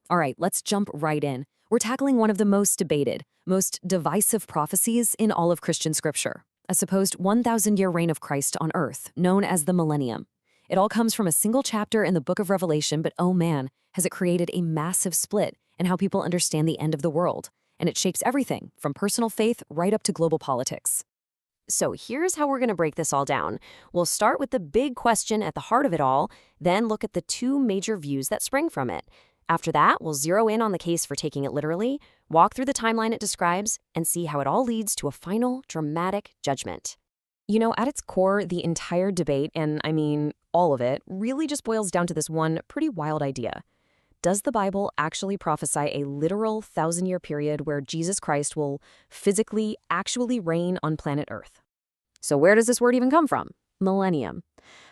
All right, let's jump right in. We're tackling one of the most debated, most divisive prophecies in all of Christian scripture, a supposed 1,000-year reign of Christ on earth, known as the Millennium. It all comes from a single chapter in the book of Revelation, but oh man, has it created a massive split in how people understand the end of the world. And it shapes everything, from personal faith right up to global politics. So here's how we're going to break this all down. We'll start with the big question at the heart of it all, then look at the two major views that spring from it. After that, we'll zero in on the case for taking it literally, walk through the timeline it describes, and see how it all leads to a final, dramatic judgment. At its core, the entire debate, and I mean all of it, really just boils down to this one pretty wild idea. Does the Bible actually prophesy a literal 1,000-year period where Jesus Christ will physically, actually reign on planet Earth? So where does this word even come from? Millennium.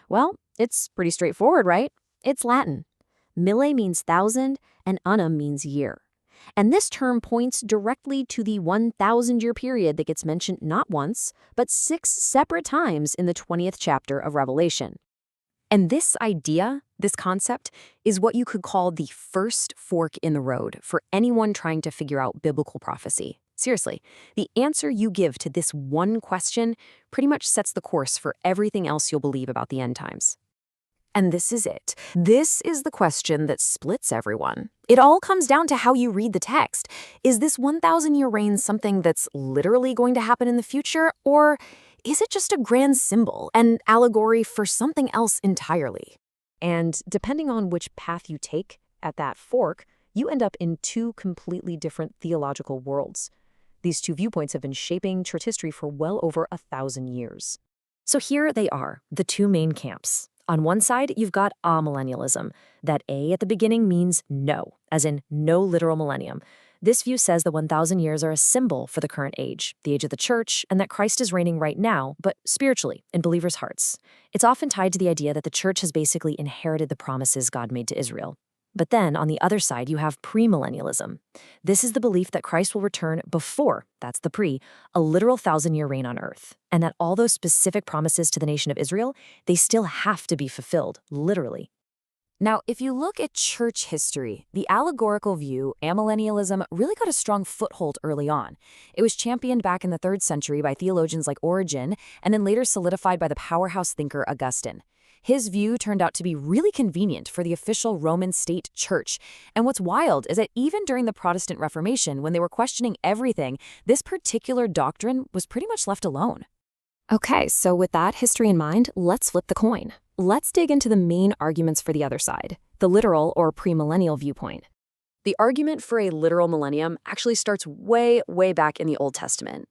Well, it's pretty straightforward, right? It's Latin. Mille means 1,000, and annum means year. And this term points directly to the 1,000-year period that gets mentioned not once, but 6 separate times in the 20th chapter of Revelation. And this idea, this concept, is what you could call the first fork in the road for anyone trying to figure out biblical prophecy. Seriously, the answer you give to this one question pretty much sets the course for everything else you'll believe about the end times. And this is it. This is the question that splits everyone. It all comes down to how you read the text. Is this 1,000-year reign something that's literally going to happen in the future, or is it just a grand symbol, an allegory for something else entirely? And depending on which path you take at that fork, you end up in two completely different theological worlds. These two viewpoints have been shaping church history for well over 1,000 years. So here they are, the two main camps. On one side, you've got amillennialism. That A at the beginning means no, as in no literal millennium. This view says the 1,000 years are a symbol for the current age, the age of the church, and that Christ is reigning right now, but spiritually, in believers' hearts. It's often tied to the idea that the church has basically inherited the promises God made to Israel. But then, on the other side, you have premillennialism. This is the belief that Christ will return before, that's the pre, a literal 1,000-year reign on earth, and that all those specific promises to the nation of Israel, they still have to be fulfilled, literally. Now, if you look at church history, the allegorical view, amillennialism, really got a strong foothold early on. It was championed back in the 3rd century by theologians like Origen, and then later solidified by the powerhouse thinker Augustine. His view turned out to be really convenient for the official Roman state church. And what's wild is that even during the Protestant Reformation, when they were questioning everything, this particular doctrine was pretty much left alone. Okay, so with that history in mind, let's flip the coin. Let's dig into the main arguments for the other side, the literal or premillennial viewpoint. The argument for a literal millennium actually starts way, way back in the Old Testament.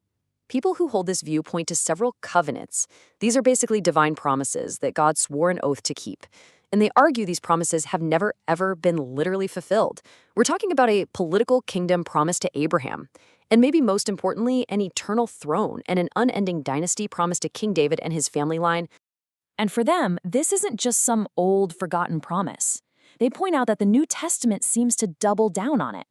People who hold this view point to several covenants. These are basically divine promises that God swore an oath to keep. And they argue these promises have never, ever been literally fulfilled. We're talking about a political kingdom promised to Abraham. And maybe most importantly, an eternal throne and an unending dynasty promised to King David and his family line. And for them, this isn't just some old, forgotten promise. They point out that the New Testament seems to double down on it.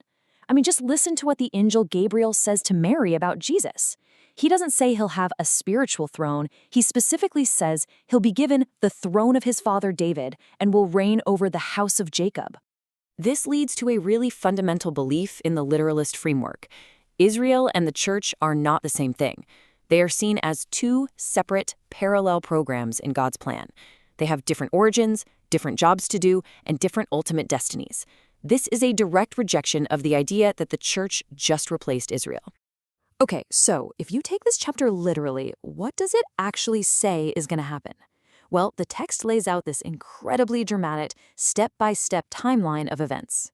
I mean, just listen to what the angel Gabriel says to Mary about Jesus. He doesn't say he'll have a spiritual throne. He specifically says he'll be given the throne of his father David and will reign over the house of Jacob. This leads to a really fundamental belief in the literalist framework. Israel and the church are not the same thing. They are seen as two separate, parallel programs in God's plan. They have different origins, different jobs to do, and different ultimate destinies. This is a direct rejection of the idea that the church just replaced Israel. Okay, so if you take this chapter literally, what does it actually say is going to happen? Well, the text lays out this incredibly dramatic, step-by-step timeline of events.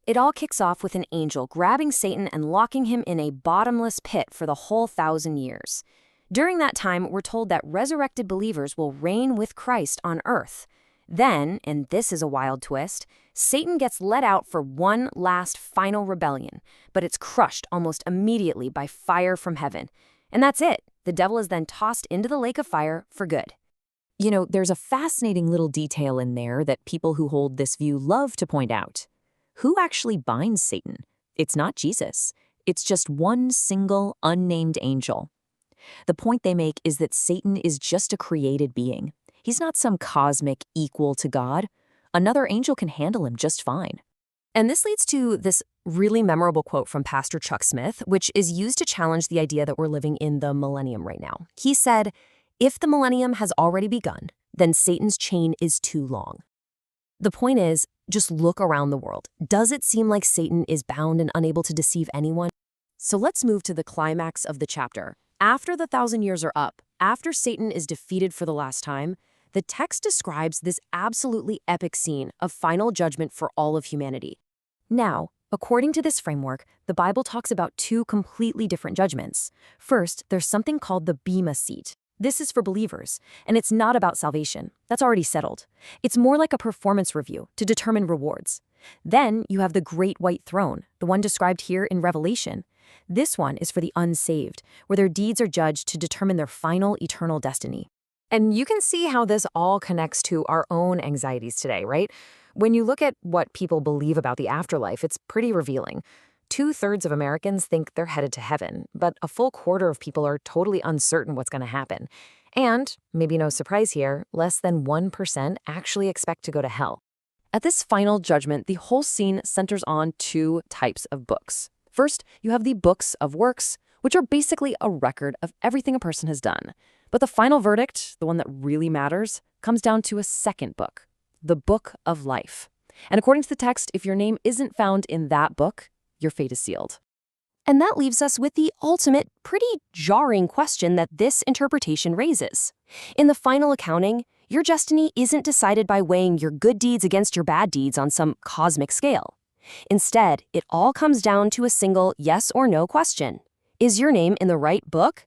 It all kicks off with an angel grabbing Satan and locking him in a bottomless pit for the whole 1,000 years. During that time, we're told that resurrected believers will reign with Christ on earth. Then, and this is a wild twist, Satan gets let out for one last final rebellion, but it's crushed almost immediately by fire from heaven. And that's it. The devil is then tossed into the lake of fire for good. There's a fascinating little detail in there that people who hold this view love to point out. Who actually binds Satan? It's not Jesus. It's just one single, unnamed angel. The point they make is that Satan is just a created being. He's not some cosmic equal to God. Another angel can handle him just fine. And this leads to this really memorable quote from Pastor Chuck Smith, which is used to challenge the idea that we're living in the millennium right now. He said, "If the millennium has already begun, then Satan's chain is too long." The point is, just look around the world. Does it seem like Satan is bound and unable to deceive anyone? So let's move to the climax of the chapter. After the 1,000 years are up, after Satan is defeated for the last time, the text describes this absolutely epic scene of final judgment for all of humanity. Now, according to this framework, the Bible talks about two completely different judgments. First, there's something called the Bema seat. This is for believers, and it's not about salvation. That's already settled. It's more like a performance review to determine rewards. Then you have the Great White Throne, the one described here in Revelation. This one is for the unsaved, where their deeds are judged to determine their final eternal destiny. And you can see how this all connects to our own anxieties today, right? When you look at what people believe about the afterlife, it's pretty revealing. 2/3 of Americans think they're headed to heaven, but a full quarter of people are totally uncertain what's going to happen. And, maybe no surprise here, less than 1% actually expect to go to hell. At this final judgment, the whole scene centers on two types of books. First, you have the books of works, which are basically a record of everything a person has done. But the final verdict, the one that really matters, comes down to a second book, the book of life. And according to the text, if your name isn't found in that book, your fate is sealed. And that leaves us with the ultimate, pretty jarring question that this interpretation raises. In the final accounting, your destiny isn't decided by weighing your good deeds against your bad deeds on some cosmic scale. Instead, it all comes down to a single yes or no question. Is your name in the right book?